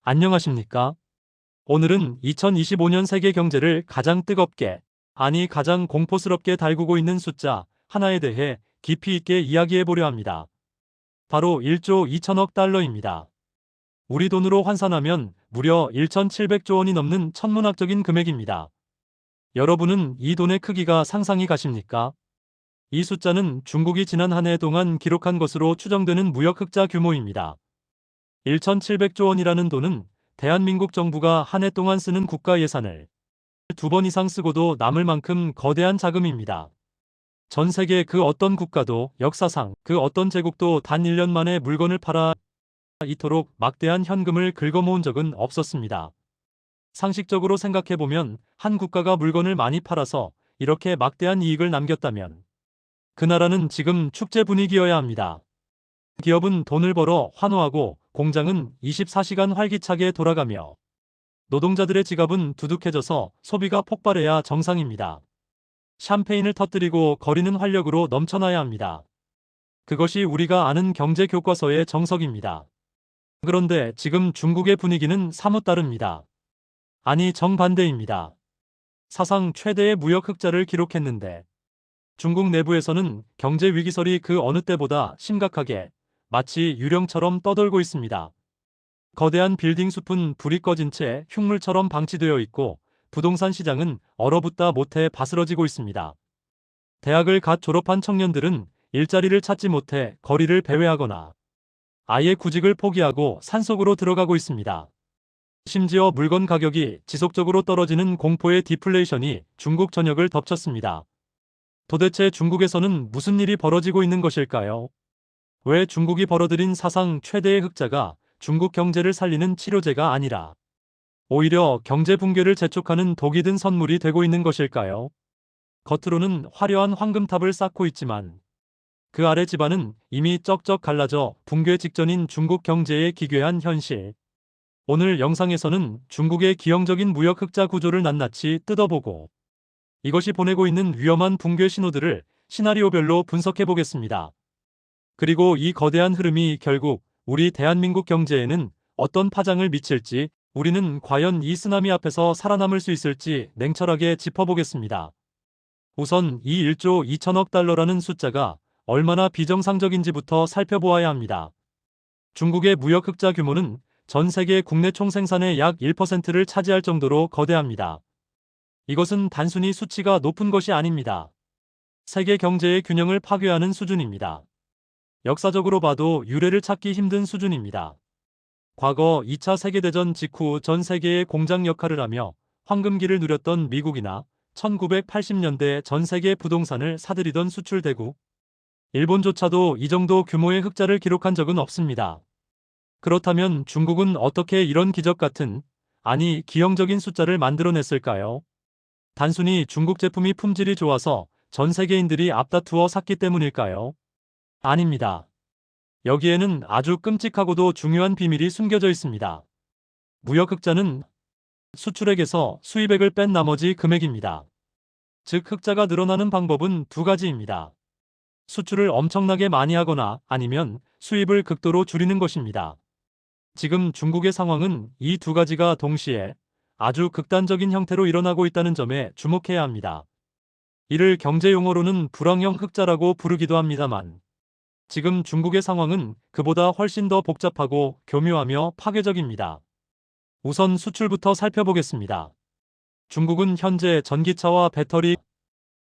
안녕하십니까? 오늘은 2025년 세계 경제를 가장 뜨겁게, 아니 가장 공포스럽게 달구고 있는 숫자 하나에 대해 깊이 있게 이야기해 보려 합니다. 바로 1조 2천억 달러입니다. 우리 돈으로 환산하면 무려 1,700조 원이 넘는 천문학적인 금액입니다. 여러분은 이 돈의 크기가 상상이 가십니까? 이 숫자는 중국이 지난 한 해 동안 기록한 것으로 추정되는 무역 흑자 규모입니다. 1,700조 원이라는 돈은 대한민국 정부가 한 해 동안 쓰는 국가 예산을 2번 이상 쓰고도 남을 만큼 거대한 자금입니다. 전 세계 그 어떤 국가도 역사상 그 어떤 제국도 단 1년 만에 물건을 팔아 이토록 막대한 현금을 긁어모은 적은 없었습니다. 상식적으로 생각해보면 한 국가가 물건을 많이 팔아서 이렇게 막대한 이익을 남겼다면 그 나라는 지금 축제 분위기여야 합니다. 기업은 돈을 벌어 환호하고 공장은 24시간 활기차게 돌아가며 노동자들의 지갑은 두둑해져서 소비가 폭발해야 정상입니다. 샴페인을 터뜨리고 거리는 활력으로 넘쳐나야 합니다. 그것이 우리가 아는 경제 교과서의 정석입니다. 그런데 지금 중국의 분위기는 사뭇 다릅니다. 아니 정반대입니다. 사상 최대의 무역 흑자를 기록했는데 중국 내부에서는 경제 위기설이 그 어느 때보다 심각하게 마치 유령처럼 떠돌고 있습니다. 거대한 빌딩 숲은 불이 꺼진 채 흉물처럼 방치되어 있고 부동산 시장은 얼어붙다 못해 바스러지고 있습니다. 대학을 갓 졸업한 청년들은 일자리를 찾지 못해 거리를 배회하거나 아예 구직을 포기하고 산속으로 들어가고 있습니다. 심지어 물건 가격이 지속적으로 떨어지는 공포의 디플레이션이 중국 전역을 덮쳤습니다. 도대체 중국에서는 무슨 일이 벌어지고 있는 것일까요? 왜 중국이 벌어들인 사상 최대의 흑자가 중국 경제를 살리는 치료제가 아니라 오히려 경제 붕괴를 재촉하는 독이 든 선물이 되고 있는 것일까요? 겉으로는 화려한 황금탑을 쌓고 있지만 그 아래 지반은 이미 쩍쩍 갈라져 붕괴 직전인 중국 경제의 기괴한 현실. 오늘 영상에서는 중국의 기형적인 무역 흑자 구조를 낱낱이 뜯어보고 이것이 보내고 있는 위험한 붕괴 신호들을 시나리오별로 분석해 보겠습니다. 그리고 이 거대한 흐름이 결국 우리 대한민국 경제에는 어떤 파장을 미칠지, 우리는 과연 이 쓰나미 앞에서 살아남을 수 있을지 냉철하게 짚어보겠습니다. 우선 이 1조 2천억 달러라는 숫자가 얼마나 비정상적인지부터 살펴보아야 합니다. 중국의 무역 흑자 규모는 전 세계 국내 총생산의 약 1%를 차지할 정도로 거대합니다. 이것은 단순히 수치가 높은 것이 아닙니다. 세계 경제의 균형을 파괴하는 수준입니다. 역사적으로 봐도 유례를 찾기 힘든 수준입니다. 과거 2차 세계대전 직후 전 세계의 공장 역할을 하며 황금기를 누렸던 미국이나 1980년대 전 세계 부동산을 사들이던 수출대국, 일본조차도 이 정도 규모의 흑자를 기록한 적은 없습니다. 그렇다면 중국은 어떻게 이런 기적 같은, 아니 기형적인 숫자를 만들어냈을까요? 단순히 중국 제품이 품질이 좋아서 전 세계인들이 앞다투어 샀기 때문일까요? 아닙니다. 여기에는 아주 끔찍하고도 중요한 비밀이 숨겨져 있습니다. 무역 흑자는 수출액에서 수입액을 뺀 나머지 금액입니다. 즉 흑자가 늘어나는 방법은 두 가지입니다. 수출을 엄청나게 많이 하거나 아니면 수입을 극도로 줄이는 것입니다. 지금 중국의 상황은 이 두 가지가 동시에 아주 극단적인 형태로 일어나고 있다는 점에 주목해야 합니다. 이를 경제 용어로는 불황형 흑자라고 부르기도 합니다만 지금 중국의 상황은 그보다 훨씬 더 복잡하고 교묘하며 파괴적입니다. 우선 수출부터 살펴보겠습니다. 중국은 현재 전기차와 배터리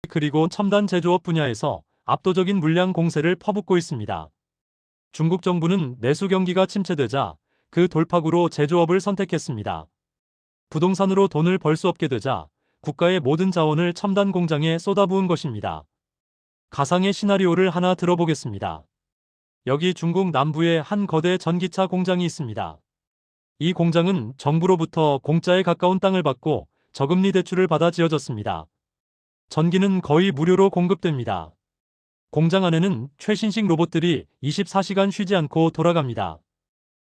그리고 첨단 제조업 분야에서 압도적인 물량 공세를 퍼붓고 있습니다. 중국 정부는 내수 경기가 침체되자 그 돌파구로 제조업을 선택했습니다. 부동산으로 돈을 벌 수 없게 되자 국가의 모든 자원을 첨단 공장에 쏟아부은 것입니다. 가상의 시나리오를 하나 들어보겠습니다. 여기 중국 남부에 한 거대 전기차 공장이 있습니다. 이 공장은 정부로부터 공짜에 가까운 땅을 받고 저금리 대출을 받아 지어졌습니다. 전기는 거의 무료로 공급됩니다. 공장 안에는 최신식 로봇들이 24시간 쉬지 않고 돌아갑니다.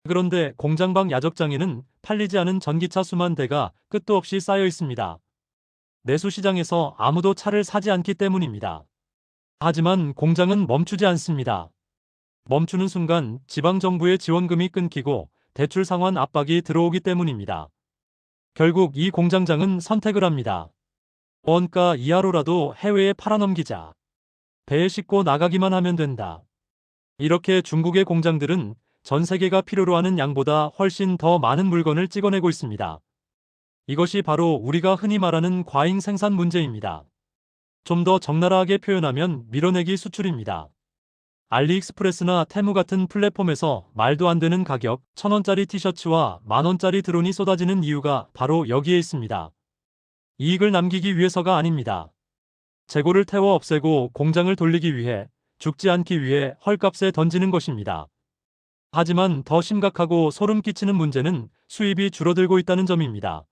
그런데 공장 밖 야적장에는 팔리지 않은 전기차 수만 대가 끝도 없이 쌓여 있습니다. 내수 시장에서 아무도 차를 사지 않기 때문입니다. 하지만 공장은 멈추지 않습니다. 멈추는 순간 지방정부의 지원금이 끊기고 대출 상환 압박이 들어오기 때문입니다. 결국 이 공장장은 선택을 합니다. 원가 이하로라도 해외에 팔아넘기자. 배에 싣고 나가기만 하면 된다. 이렇게 중국의 공장들은 전 세계가 필요로 하는 양보다 훨씬 더 많은 물건을 찍어내고 있습니다. 이것이 바로 우리가 흔히 말하는 과잉 생산 문제입니다. 좀 더 적나라하게 표현하면 밀어내기 수출입니다. 알리익스프레스나 테무 같은 플랫폼에서 말도 안 되는 가격 1,000원짜리 티셔츠와 만원짜리 드론이 쏟아지는 이유가 바로 여기에 있습니다. 이익을 남기기 위해서가 아닙니다. 재고를 태워 없애고 공장을 돌리기 위해, 죽지 않기 위해 헐값에 던지는 것입니다. 하지만 더 심각하고 소름 끼치는 문제는 수입이 줄어들고 있다는 점입니다.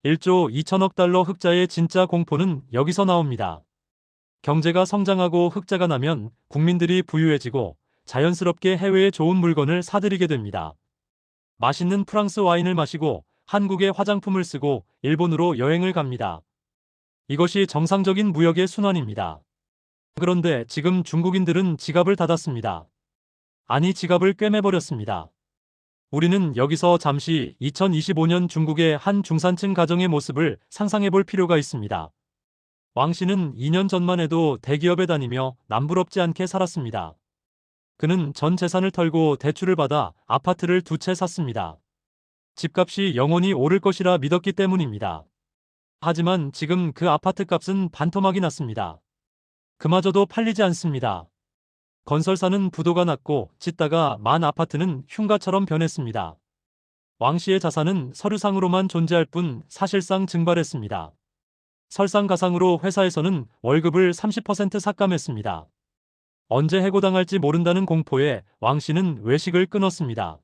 1조 2천억 달러 흑자의 진짜 공포는 여기서 나옵니다. 경제가 성장하고 흑자가 나면 국민들이 부유해지고 자연스럽게 해외에 좋은 물건을 사들이게 됩니다. 맛있는 프랑스 와인을 마시고 한국의 화장품을 쓰고 일본으로 여행을 갑니다. 이것이 정상적인 무역의 순환입니다. 그런데 지금 중국인들은 지갑을 닫았습니다. 아니, 지갑을 꿰매버렸습니다. 우리는 여기서 잠시 2025년 중국의 한 중산층 가정의 모습을 상상해 볼 필요가 있습니다. 왕 씨는 2년 전만 해도 대기업에 다니며 남부럽지 않게 살았습니다. 그는 전 재산을 털고 대출을 받아 아파트를 2채 샀습니다. 집값이 영원히 오를 것이라 믿었기 때문입니다. 하지만 지금 그 아파트 값은 반토막이 났습니다. 그마저도 팔리지 않습니다. 건설사는 부도가 났고 짓다가 만 아파트는 흉가처럼 변했습니다. 왕 씨의 자산은 서류상으로만 존재할 뿐 사실상 증발했습니다. 설상가상으로 회사에서는 월급을 30% 삭감했습니다. 언제 해고당할지 모른다는 공포에 왕 씨는 외식을 끊었습니다.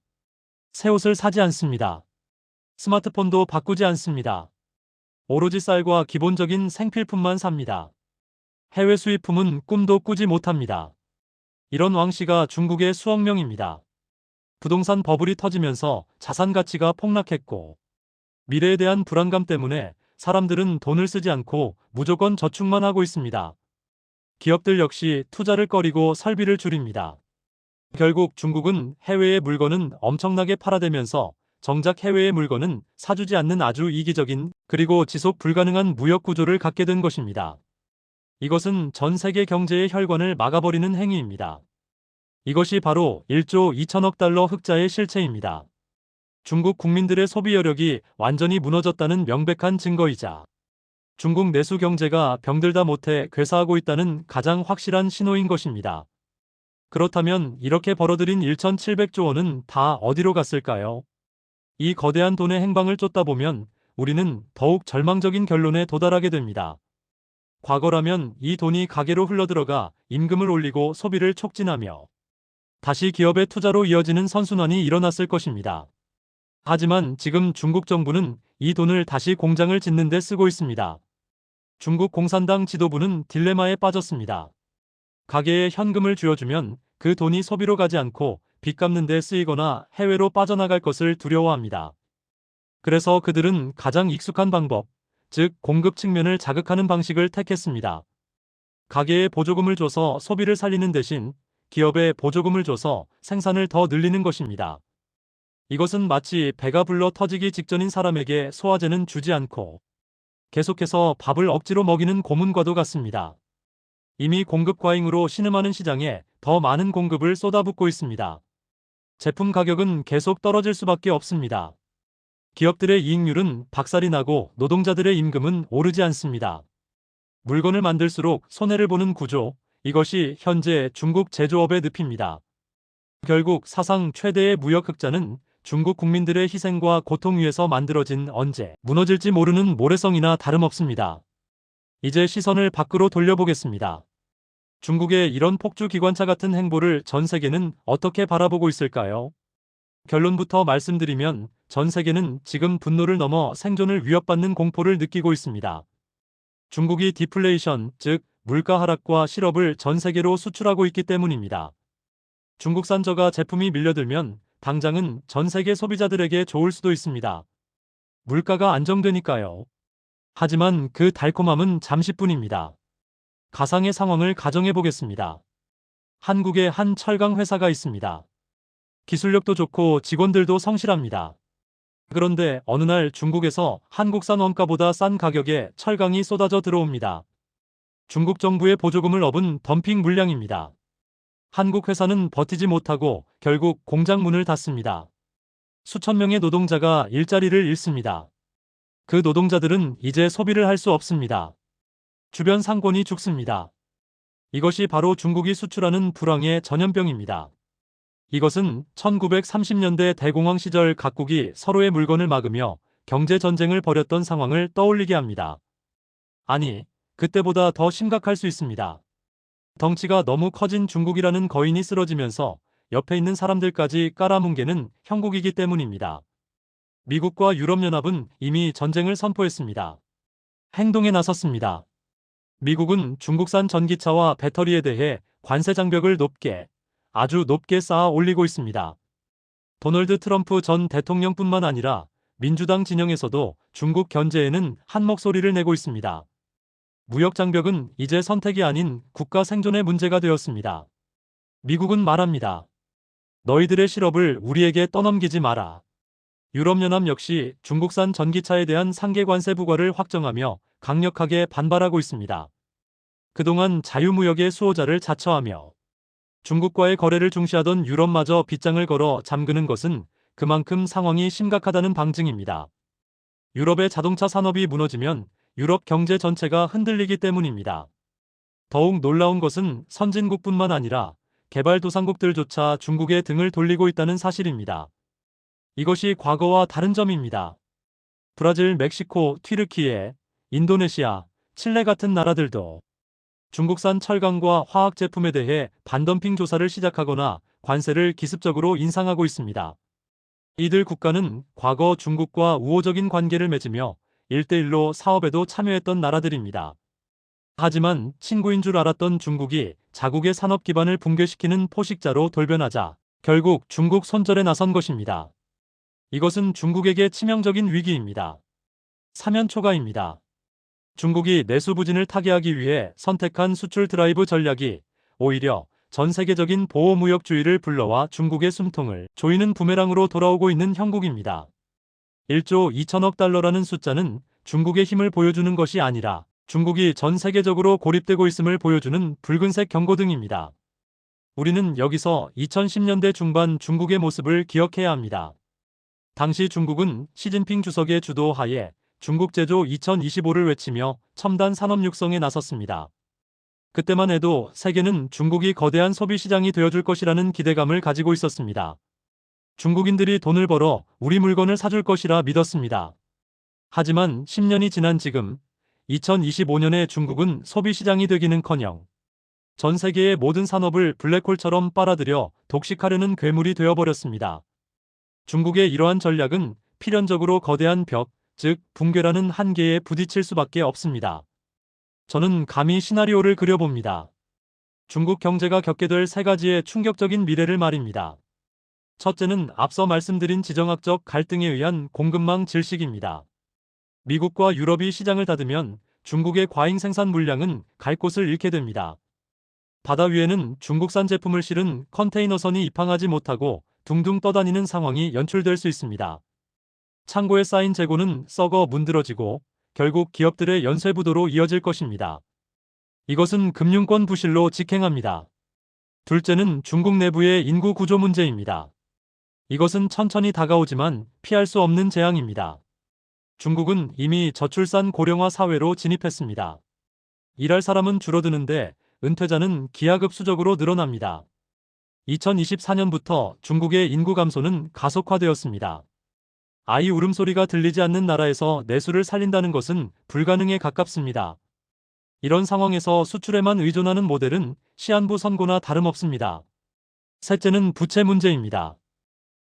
새 옷을 사지 않습니다. 스마트폰도 바꾸지 않습니다. 오로지 쌀과 기본적인 생필품만 삽니다. 해외 수입품은 꿈도 꾸지 못합니다. 이런 왕 씨가 중국의 수억 명입니다. 부동산 버블이 터지면서 자산 가치가 폭락했고 미래에 대한 불안감 때문에 사람들은 돈을 쓰지 않고 무조건 저축만 하고 있습니다. 기업들 역시 투자를 꺼리고 설비를 줄입니다. 결국 중국은 해외의 물건은 엄청나게 팔아대면서 정작 해외의 물건은 사주지 않는 아주 이기적인 그리고 지속 불가능한 무역 구조를 갖게 된 것입니다. 이것은 전 세계 경제의 혈관을 막아버리는 행위입니다. 이것이 바로 1조 2천억 달러 흑자의 실체입니다. 중국 국민들의 소비 여력이 완전히 무너졌다는 명백한 증거이자 중국 내수 경제가 병들다 못해 괴사하고 있다는 가장 확실한 신호인 것입니다. 그렇다면 이렇게 벌어들인 1,700조 원은 다 어디로 갔을까요? 이 거대한 돈의 행방을 쫓다 보면 우리는 더욱 절망적인 결론에 도달하게 됩니다. 과거라면 이 돈이 가계로 흘러들어가 임금을 올리고 소비를 촉진하며 다시 기업의 투자로 이어지는 선순환이 일어났을 것입니다. 하지만 지금 중국 정부는 이 돈을 다시 공장을 짓는 데 쓰고 있습니다. 중국 공산당 지도부는 딜레마에 빠졌습니다. 가계에 현금을 쥐어주면 그 돈이 소비로 가지 않고 빚 갚는 데 쓰이거나 해외로 빠져나갈 것을 두려워합니다. 그래서 그들은 가장 익숙한 방법, 즉 공급 측면을 자극하는 방식을 택했습니다. 가계에 보조금을 줘서 소비를 살리는 대신 기업에 보조금을 줘서 생산을 더 늘리는 것입니다. 이것은 마치 배가 불러 터지기 직전인 사람에게 소화제는 주지 않고 계속해서 밥을 억지로 먹이는 고문과도 같습니다. 이미 공급 과잉으로 신음하는 시장에 더 많은 공급을 쏟아붓고 있습니다. 제품 가격은 계속 떨어질 수밖에 없습니다. 기업들의 이익률은 박살이 나고 노동자들의 임금은 오르지 않습니다. 물건을 만들수록 손해를 보는 구조, 이것이 현재 중국 제조업의 늪입니다. 결국 사상 최대의 무역 흑자는 중국 국민들의 희생과 고통 위에서 만들어진 언제 무너질지 모르는 모래성이나 다름없습니다. 이제 시선을 밖으로 돌려보겠습니다. 중국의 이런 폭주 기관차 같은 행보를 전 세계는 어떻게 바라보고 있을까요? 결론부터 말씀드리면 전 세계는 지금 분노를 넘어 생존을 위협받는 공포를 느끼고 있습니다. 중국이 디플레이션, 즉 물가 하락과 실업을 전 세계로 수출하고 있기 때문입니다. 중국산 저가 제품이 밀려들면 당장은 전 세계 소비자들에게 좋을 수도 있습니다. 물가가 안정되니까요. 하지만 그 달콤함은 잠시뿐입니다. 가상의 상황을 가정해 보겠습니다. 한국에 한 철강 회사가 있습니다. 기술력도 좋고 직원들도 성실합니다. 그런데 어느 날 중국에서 한국산 원가보다 싼 가격에 철강이 쏟아져 들어옵니다. 중국 정부의 보조금을 업은 덤핑 물량입니다. 한국 회사는 버티지 못하고 결국 공장 문을 닫습니다. 수천 명의 노동자가 일자리를 잃습니다. 그 노동자들은 이제 소비를 할 수 없습니다. 주변 상권이 죽습니다. 이것이 바로 중국이 수출하는 불황의 전염병입니다. 이것은 1930년대 대공황 시절 각국이 서로의 물건을 막으며 경제 전쟁을 벌였던 상황을 떠올리게 합니다. 아니, 그때보다 더 심각할 수 있습니다. 덩치가 너무 커진 중국이라는 거인이 쓰러지면서 옆에 있는 사람들까지 깔아뭉개는 형국이기 때문입니다. 미국과 유럽연합은 이미 전쟁을 선포했습니다. 행동에 나섰습니다. 미국은 중국산 전기차와 배터리에 대해 관세 장벽을 아주 높게 쌓아 올리고 있습니다. 도널드 트럼프 전 대통령뿐만 아니라 민주당 진영에서도 중국 견제에는 한 목소리를 내고 있습니다. 무역 장벽은 이제 선택이 아닌 국가 생존의 문제가 되었습니다. 미국은 말합니다. 너희들의 실업을 우리에게 떠넘기지 마라. 유럽연합 역시 중국산 전기차에 대한 상계 관세 부과를 확정하며 강력하게 반발하고 있습니다. 그동안 자유무역의 수호자를 자처하며 중국과의 거래를 중시하던 유럽마저 빗장을 걸어 잠그는 것은 그만큼 상황이 심각하다는 방증입니다. 유럽의 자동차 산업이 무너지면 유럽 경제 전체가 흔들리기 때문입니다. 더욱 놀라운 것은 선진국뿐만 아니라 개발도상국들조차 중국에 등을 돌리고 있다는 사실입니다. 이것이 과거와 다른 점입니다. 브라질, 멕시코, 튀르키예, 인도네시아, 칠레 같은 나라들도 중국산 철강과 화학 제품에 대해 반덤핑 조사를 시작하거나 관세를 기습적으로 인상하고 있습니다. 이들 국가는 과거 중국과 우호적인 관계를 맺으며 1대1로 사업에도 참여했던 나라들입니다. 하지만 친구인 줄 알았던 중국이 자국의 산업 기반을 붕괴시키는 포식자로 돌변하자 결국 중국 손절에 나선 것입니다. 이것은 중국에게 치명적인 위기입니다. 사면초가입니다. 중국이 내수 부진을 타개하기 위해 선택한 수출 드라이브 전략이 오히려 전 세계적인 보호무역주의를 불러와 중국의 숨통을 조이는 부메랑으로 돌아오고 있는 형국입니다. 1조 2천억 달러라는 숫자는 중국의 힘을 보여주는 것이 아니라 중국이 전 세계적으로 고립되고 있음을 보여주는 붉은색 경고등입니다. 우리는 여기서 2010년대 중반 중국의 모습을 기억해야 합니다. 당시 중국은 시진핑 주석의 주도하에 중국 제조 2025를 외치며 첨단 산업 육성에 나섰습니다. 그때만 해도 세계는 중국이 거대한 소비 시장이 되어줄 것이라는 기대감을 가지고 있었습니다. 중국인들이 돈을 벌어 우리 물건을 사줄 것이라 믿었습니다. 하지만 10년이 지난 지금 2025년에 중국은 소비 시장이 되기는커녕 전 세계의 모든 산업을 블랙홀처럼 빨아들여 독식하려는 괴물이 되어버렸습니다. 중국의 이러한 전략은 필연적으로 거대한 벽, 즉 붕괴라는 한계에 부딪힐 수밖에 없습니다. 저는 감히 시나리오를 그려봅니다. 중국 경제가 겪게 될 세 가지의 충격적인 미래를 말입니다. 첫째는 앞서 말씀드린 지정학적 갈등에 의한 공급망 질식입니다. 미국과 유럽이 시장을 닫으면 중국의 과잉 생산 물량은 갈 곳을 잃게 됩니다. 바다 위에는 중국산 제품을 실은 컨테이너선이 입항하지 못하고 둥둥 떠다니는 상황이 연출될 수 있습니다. 창고에 쌓인 재고는 썩어 문드러지고 결국 기업들의 연쇄 부도로 이어질 것입니다. 이것은 금융권 부실로 직행합니다. 둘째는 중국 내부의 인구 구조 문제입니다. 이것은 천천히 다가오지만 피할 수 없는 재앙입니다. 중국은 이미 저출산 고령화 사회로 진입했습니다. 일할 사람은 줄어드는데 은퇴자는 기하급수적으로 늘어납니다. 2024년부터 중국의 인구 감소는 가속화되었습니다. 아이 울음소리가 들리지 않는 나라에서 내수를 살린다는 것은 불가능에 가깝습니다. 이런 상황에서 수출에만 의존하는 모델은 시한부 선고나 다름없습니다. 셋째는 부채 문제입니다.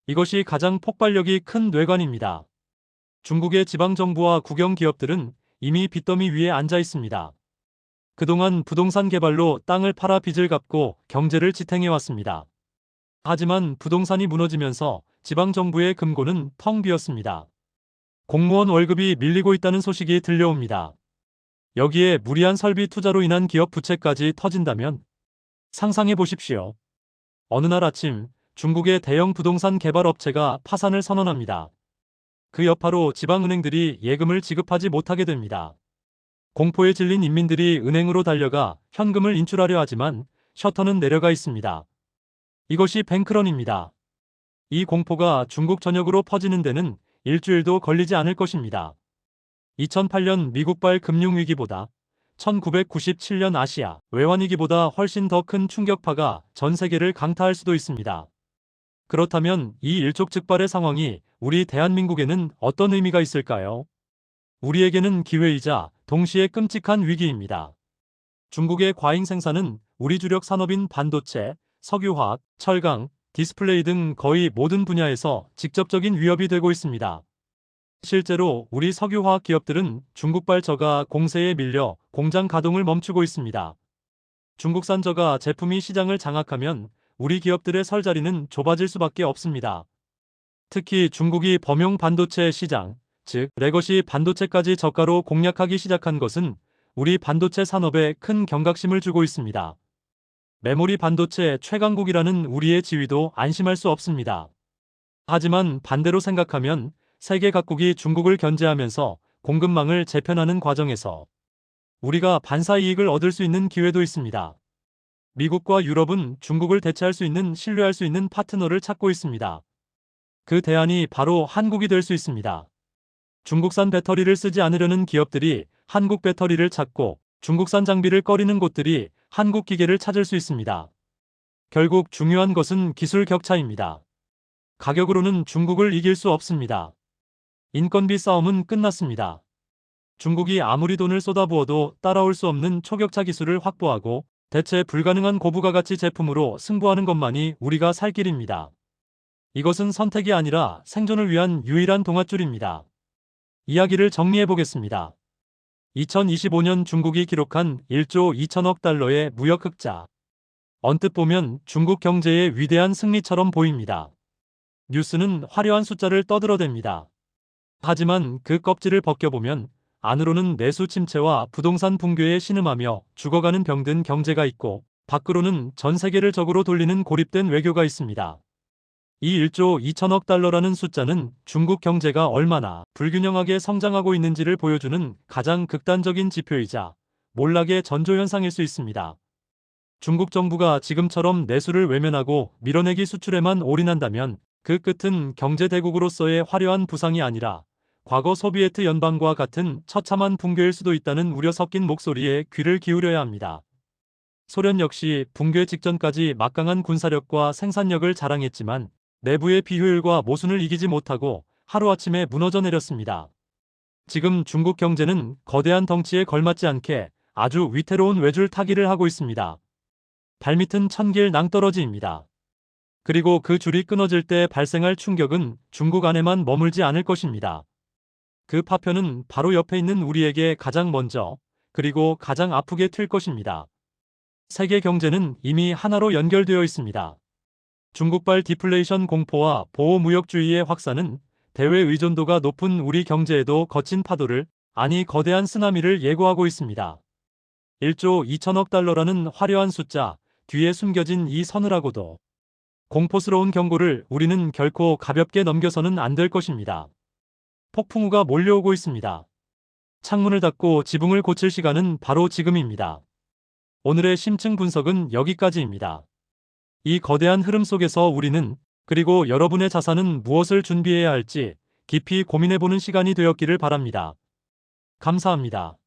이것이 가장 폭발력이 큰 뇌관입니다. 중국의 지방정부와 국영기업들은 이미 빚더미 위에 앉아 있습니다. 그동안 부동산 개발로 땅을 팔아 빚을 갚고 경제를 지탱해왔습니다. 하지만 부동산이 무너지면서 지방정부의 금고는 텅 비었습니다. 공무원 월급이 밀리고 있다는 소식이 들려옵니다. 여기에 무리한 설비 투자로 인한 기업 부채까지 터진다면 상상해 보십시오. 어느 날 아침 중국의 대형 부동산 개발 업체가 파산을 선언합니다. 그 여파로 지방은행들이 예금을 지급하지 못하게 됩니다. 공포에 질린 인민들이 은행으로 달려가 현금을 인출하려 하지만 셔터는 내려가 있습니다. 이것이 뱅크런입니다. 이 공포가 중국 전역으로 퍼지는 데는 일주일도 걸리지 않을 것입니다. 2008년 미국발 금융위기보다 1997년 아시아 외환위기보다 훨씬 더 큰 충격파가 전 세계를 강타할 수도 있습니다. 그렇다면 이 일촉즉발의 상황이 우리 대한민국에는 어떤 의미가 있을까요? 우리에게는 기회이자 동시에 끔찍한 위기입니다. 중국의 과잉 생산은 우리 주력 산업인 반도체, 석유화학, 철강, 디스플레이 등 거의 모든 분야에서 직접적인 위협이 되고 있습니다. 실제로 우리 석유화학 기업들은 중국발 저가 공세에 밀려 공장 가동을 멈추고 있습니다. 중국산 저가 제품이 시장을 장악하면 우리 기업들의 설 자리는 좁아질 수밖에 없습니다. 특히 중국이 범용 반도체 시장, 즉 레거시 반도체까지 저가로 공략하기 시작한 것은 우리 반도체 산업에 큰 경각심을 주고 있습니다. 메모리 반도체 최강국이라는 우리의 지위도 안심할 수 없습니다. 하지만 반대로 생각하면 세계 각국이 중국을 견제하면서 공급망을 재편하는 과정에서 우리가 반사 이익을 얻을 수 있는 기회도 있습니다. 미국과 유럽은 중국을 대체할 수 있는 신뢰할 수 있는 파트너를 찾고 있습니다. 그 대안이 바로 한국이 될 수 있습니다. 중국산 배터리를 쓰지 않으려는 기업들이 한국 배터리를 찾고 중국산 장비를 꺼리는 곳들이 한국 기계를 찾을 수 있습니다. 결국 중요한 것은 기술 격차입니다. 가격으로는 중국을 이길 수 없습니다. 인건비 싸움은 끝났습니다. 중국이 아무리 돈을 쏟아부어도 따라올 수 없는 초격차 기술을 확보하고 대체 불가능한 고부가가치 제품으로 승부하는 것만이 우리가 살 길입니다. 이것은 선택이 아니라 생존을 위한 유일한 동아줄입니다. 이야기를 정리해 보겠습니다. 2025년 중국이 기록한 1조 2천억 달러의 무역 흑자. 언뜻 보면 중국 경제의 위대한 승리처럼 보입니다. 뉴스는 화려한 숫자를 떠들어댑니다. 하지만 그 껍질을 벗겨보면 안으로는 내수 침체와 부동산 붕괴에 신음하며 죽어가는 병든 경제가 있고 밖으로는 전 세계를 적으로 돌리는 고립된 외교가 있습니다. 이 1조 2천억 달러라는 숫자는 중국 경제가 얼마나 불균형하게 성장하고 있는지를 보여주는 가장 극단적인 지표이자 몰락의 전조현상일 수 있습니다. 중국 정부가 지금처럼 내수를 외면하고 밀어내기 수출에만 올인한다면 그 끝은 경제대국으로서의 화려한 부상이 아니라 과거 소비에트 연방과 같은 처참한 붕괴일 수도 있다는 우려 섞인 목소리에 귀를 기울여야 합니다. 소련 역시 붕괴 직전까지 막강한 군사력과 생산력을 자랑했지만 내부의 비효율과 모순을 이기지 못하고 하루아침에 무너져 내렸습니다. 지금 중국 경제는 거대한 덩치에 걸맞지 않게 아주 위태로운 외줄 타기를 하고 있습니다. 발밑은 천길 낭떠러지입니다. 그리고 그 줄이 끊어질 때 발생할 충격은 중국 안에만 머물지 않을 것입니다. 그 파편은 바로 옆에 있는 우리에게 가장 먼저 그리고 가장 아프게 튈 것입니다. 세계 경제는 이미 하나로 연결되어 있습니다. 중국발 디플레이션 공포와 보호무역주의의 확산은 대외 의존도가 높은 우리 경제에도 거친 파도를, 아니 거대한 쓰나미를 예고하고 있습니다. 1조 2천억 달러라는 화려한 숫자 뒤에 숨겨진 이 서늘하고도 공포스러운 경고를 우리는 결코 가볍게 넘겨서는 안 될 것입니다. 폭풍우가 몰려오고 있습니다. 창문을 닫고 지붕을 고칠 시간은 바로 지금입니다. 오늘의 심층 분석은 여기까지입니다. 이 거대한 흐름 속에서 우리는, 그리고 여러분의 자산은 무엇을 준비해야 할지 깊이 고민해보는 시간이 되었기를 바랍니다. 감사합니다.